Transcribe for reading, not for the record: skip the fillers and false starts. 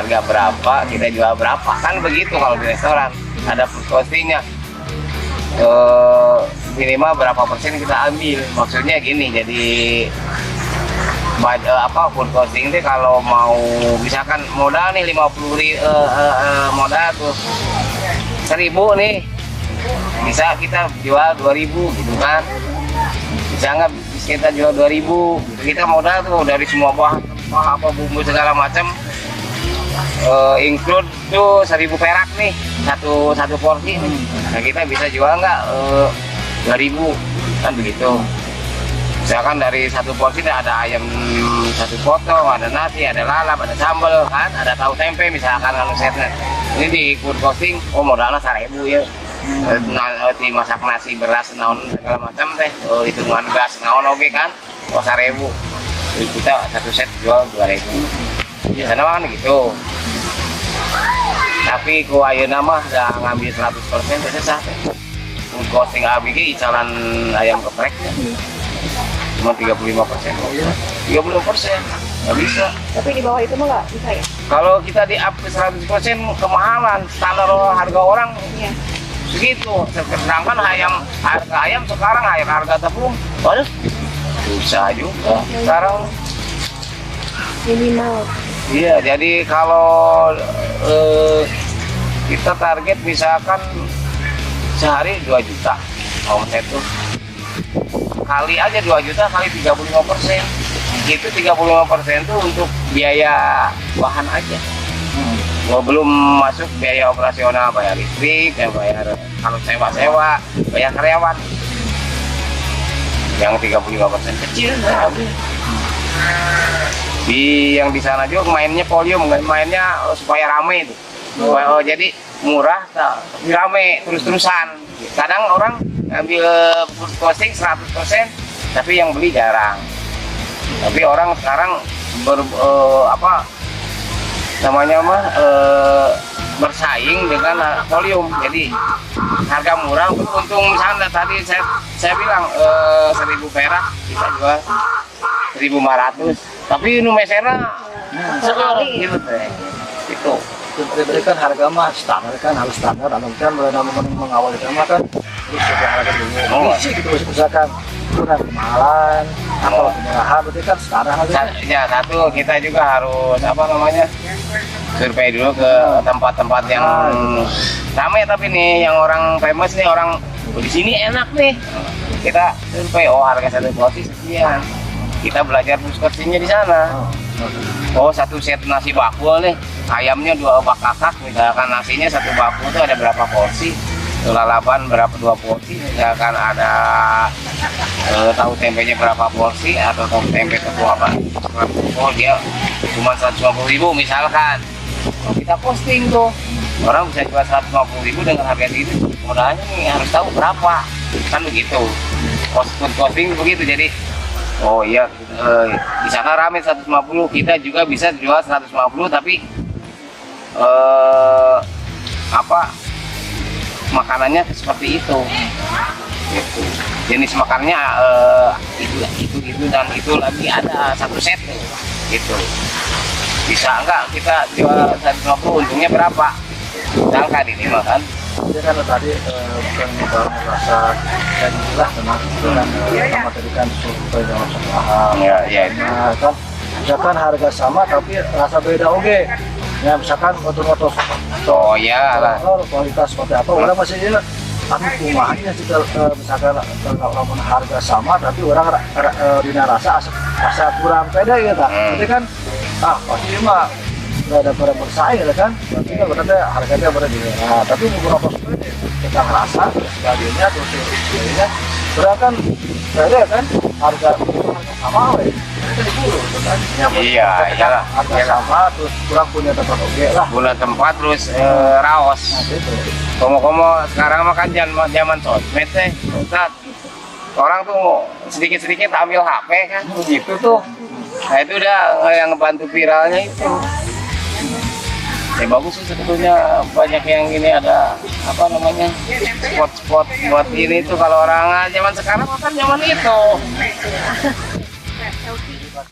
harga berapa kita jual berapa, kan begitu. Kalau di restoran ada food costingnya, minimal berapa persen kita ambil. Maksudnya gini, jadi food costing itu kalau mau misalkan modal nih 50.000, modal tuh 1.000 nih, bisa kita jual 2.000 gitu kan. Bisa nggak kita jual 2.000, kita modal tuh dari semua bahan apa bumbu segala macam, include tuh 1.000 perak nih satu porsi nih. Nah kita bisa jual nggak 2.000 kan begitu. Misalkan dari satu porsi ada ayam satu potong, ada nasi, ada lalap, ada sambal kan, ada tahu tempe misalkan kalau setnya. Ini di food costing, modalnya 1.000 ya. Masak nasi, beras, naon segala macam teh, hitungan gas, naon oke kan, 1.000. Jadi kita satu set jual 2.000. Biasanya kan gitu. Tapi ku ayeuna mah udah ngambil 100% biasa teh. Food costing ABG icalan ayam geprek cuma 35%. 35% nggak bisa. Tapi di bawah itu mah nggak bisa ya? Kalau kita di up ke 100% kemahalan, standar harga orang Iya. segitu. Sedangkan harga ayam sekarang harga tepung, waduh susah juga sekarang. Minimal. Iya, jadi kalau kita target misalkan sehari 2 juta omset tuh, kali aja 2 juta kali 35%. Itu 35% tuh untuk biaya bahan aja. Belum masuk biaya operasional, bayar listrik, bayar kalau sewa, bayar karyawan. Yang 35% kecil yang di sana juga mainnya volume, mainnya supaya rame itu. Jadi murah tapi rame terus-terusan. Kadang orang ambil food costing 100% tapi yang beli jarang. Tapi orang sekarang bersaing dengan volume. Jadi harga murah untung. Misalnya tadi saya bilang 1.000 perak kita jual 1.500, tapi nu mesena sekali gitu teh. Itu diberikan harga mah standar kan, harus standar. Namun kan mengawali sama kan terus juga harga dulu sih gitu. Misalkan kurang kemahalan atau penyerahan berarti kan standar harga. Ya satu, kita juga harus survei dulu ke tempat-tempat yang ramai, tapi nih yang orang famous nih, orang di sini enak nih, kita survei, harga satu porsi sekian, kita belajar puskersingnya di sana. Satu set nasi bakul nih, ayamnya 2 bak kakak, misalkan nasinya satu bakul itu ada berapa porsi, lalapan berapa 2 porsi, misalkan ada tahu tempenya berapa porsi, atau tahu tempe tepung apa, dia cuma 150.000 misalkan. Kita posting tuh, orang bisa jual 150.000 dengan harga segitu, modalnya nih harus tahu berapa, kan begitu. Food costing begitu. Jadi iya, di sana rame 150, kita juga bisa jual 150, tapi makanannya seperti itu. Gitu. Jenis makannya itu dan itu lagi ada satu set tuh. Gitu. Bisa enggak kita jual 150, untungnya berapa? Angka ini mah kan. Jadi kan tadi bukan baru merasa dan jelas teman sama tadi kan survei dengan usaha. Iya. Nah kan misalkan harga sama tapi rasa beda oke. Ya misalkan motor-motor Lah. kualitas seperti apa, orang masih kumahnya sih misalkan kalau harga sama tapi orang dina rasa kurang beda ya tak. Jadi kan pasti mah nggak ada pada bersaing ya kan, berarti kan berarti harganya berarti. Nah tapi beberapa sebenarnya kita ngerasa sebagainya terus sebagainya berarti beda kan harga sama weh. Iya. Harga sama terus kurang punya tempat oke lah. Punya tempat terus raos. Komo-komo sekarang mah kan zaman sosmed teh, orang tuh sedikit-sedikit ambil HP kan, gitu tuh. Nah itu udah yang ngebantu viralnya itu. Bagus sih sebetulnya, banyak yang ini ada spot-spot buat ini tuh. Kalau orang zaman sekarang kan zaman itu.